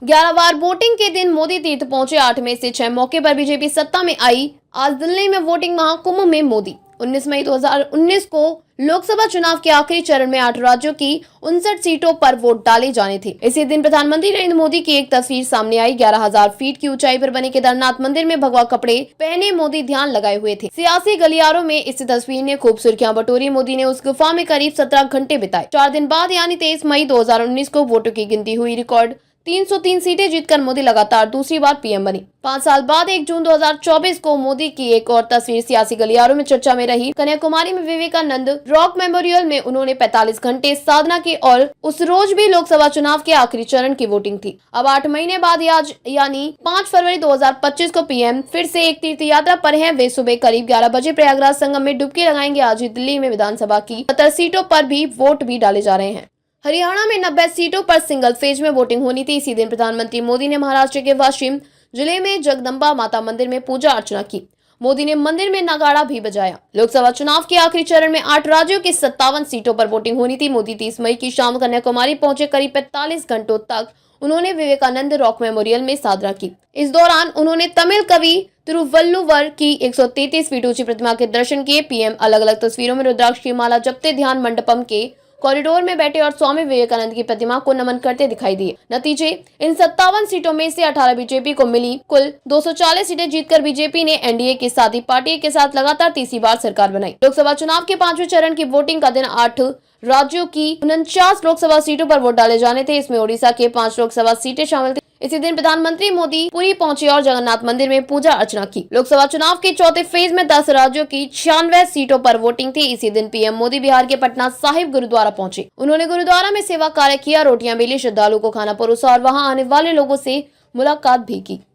11 बार voting के दिन मोदी तीर्थ पहुंचे। 8 में से 6 मौके पर बीजेपी सत्ता में आई। आज दिल्ली में वोटिंग महाकुंभ में मोदी। 19 मई 2019 को लोकसभा चुनाव के आखिरी चरण में 8 राज्यों की 59 सीटों पर वोट डाले जाने थे। इसी दिन प्रधानमंत्री नरेंद्र मोदी की एक तस्वीर सामने आई। 11,000 फीट की ऊंचाई पर बने केदारनाथ मंदिर में भगवा कपड़े पहने मोदी ध्यान लगाए हुए थे। सियासी गलियारों में इस तस्वीर ने खूब सुर्खियां बटोरी। मोदी ने उस गुफा में करीब 17 घंटे बिताए। 4 दिन बाद यानी 23 मई 2019 को वोटों की गिनती हुई। रिकॉर्ड 303 सीटें जीतकर मोदी लगातार दूसरी बार पीएम बनी। 5 साल बाद 1 जून 2024 को मोदी की एक और तस्वीर सियासी गलियारों में चर्चा में रही। कन्याकुमारी में विवेकानंद रॉक मेमोरियल में उन्होंने 45 घंटे साधना की और उस रोज भी लोकसभा चुनाव के आखिरी चरण की वोटिंग थी। अब 8 महीने बाद आज यानी 5 फरवरी 2025 को पीएम फिर से एक तीर्थ यात्रा पर हैं। वे सुबह करीब 11 बजे प्रयागराज संगम में डुबकी लगाएंगे। आज ही दिल्ली में विधानसभा की 70 सीटों पर भी वोट भी डाले जा रहे हैं। हरियाणा में 90 सीटों पर सिंगल फेज में वोटिंग होनी थी। इसी दिन प्रधानमंत्री मोदी ने महाराष्ट्र के वाशिम जिले में जगदम्बा माता मंदिर में पूजा अर्चना की। मोदी ने मंदिर में नगाड़ा भी बजाया। लोकसभा चुनाव के आखिरी चरण में 8 राज्यों की 57 सीटों पर वोटिंग होनी थी। मोदी 30 मई की शाम कन्याकुमारी पहुंचे। करीब 45 घंटों तक उन्होंने विवेकानंद रॉक मेमोरियल में साधना की। इस दौरान उन्होंने तमिल कवि तिरुवल्लुवर की 133 फीट ऊंची प्रतिमा के दर्शन किए। पीएम अलग अलग तस्वीरों में रुद्राक्ष की माला जपते ध्यान मंडपम के कॉरिडोर में बैठे और स्वामी विवेकानंद की प्रतिमा को नमन करते दिखाई दिए। नतीजे, इन 57 सीटों में से 18 बीजेपी को मिली। कुल 240 सीटें जीतकर बीजेपी ने एनडीए के साथ ही पार्टी के साथ लगातार तीसरी बार सरकार बनाई। लोकसभा चुनाव के 5वें चरण की वोटिंग का दिन 8 राज्यों की 49 लोकसभा सीटों पर वोट डाले जाने थे। इसमें ओडिशा के 5 लोकसभा सीटें शामिल थी। इसी दिन प्रधानमंत्री मोदी पुरी पहुंचे और जगन्नाथ मंदिर में पूजा अर्चना की। लोकसभा चुनाव के चौथे फेज में 10 राज्यों की 96 सीटों पर वोटिंग थी। इसी दिन पीएम मोदी बिहार के पटना साहिब गुरुद्वारा पहुंचे। उन्होंने गुरुद्वारा में सेवा कार्य किया, रोटियां बेली, श्रद्धालुओं को खाना परोसा और वहां आने वाले लोगों से मुलाकात भी की।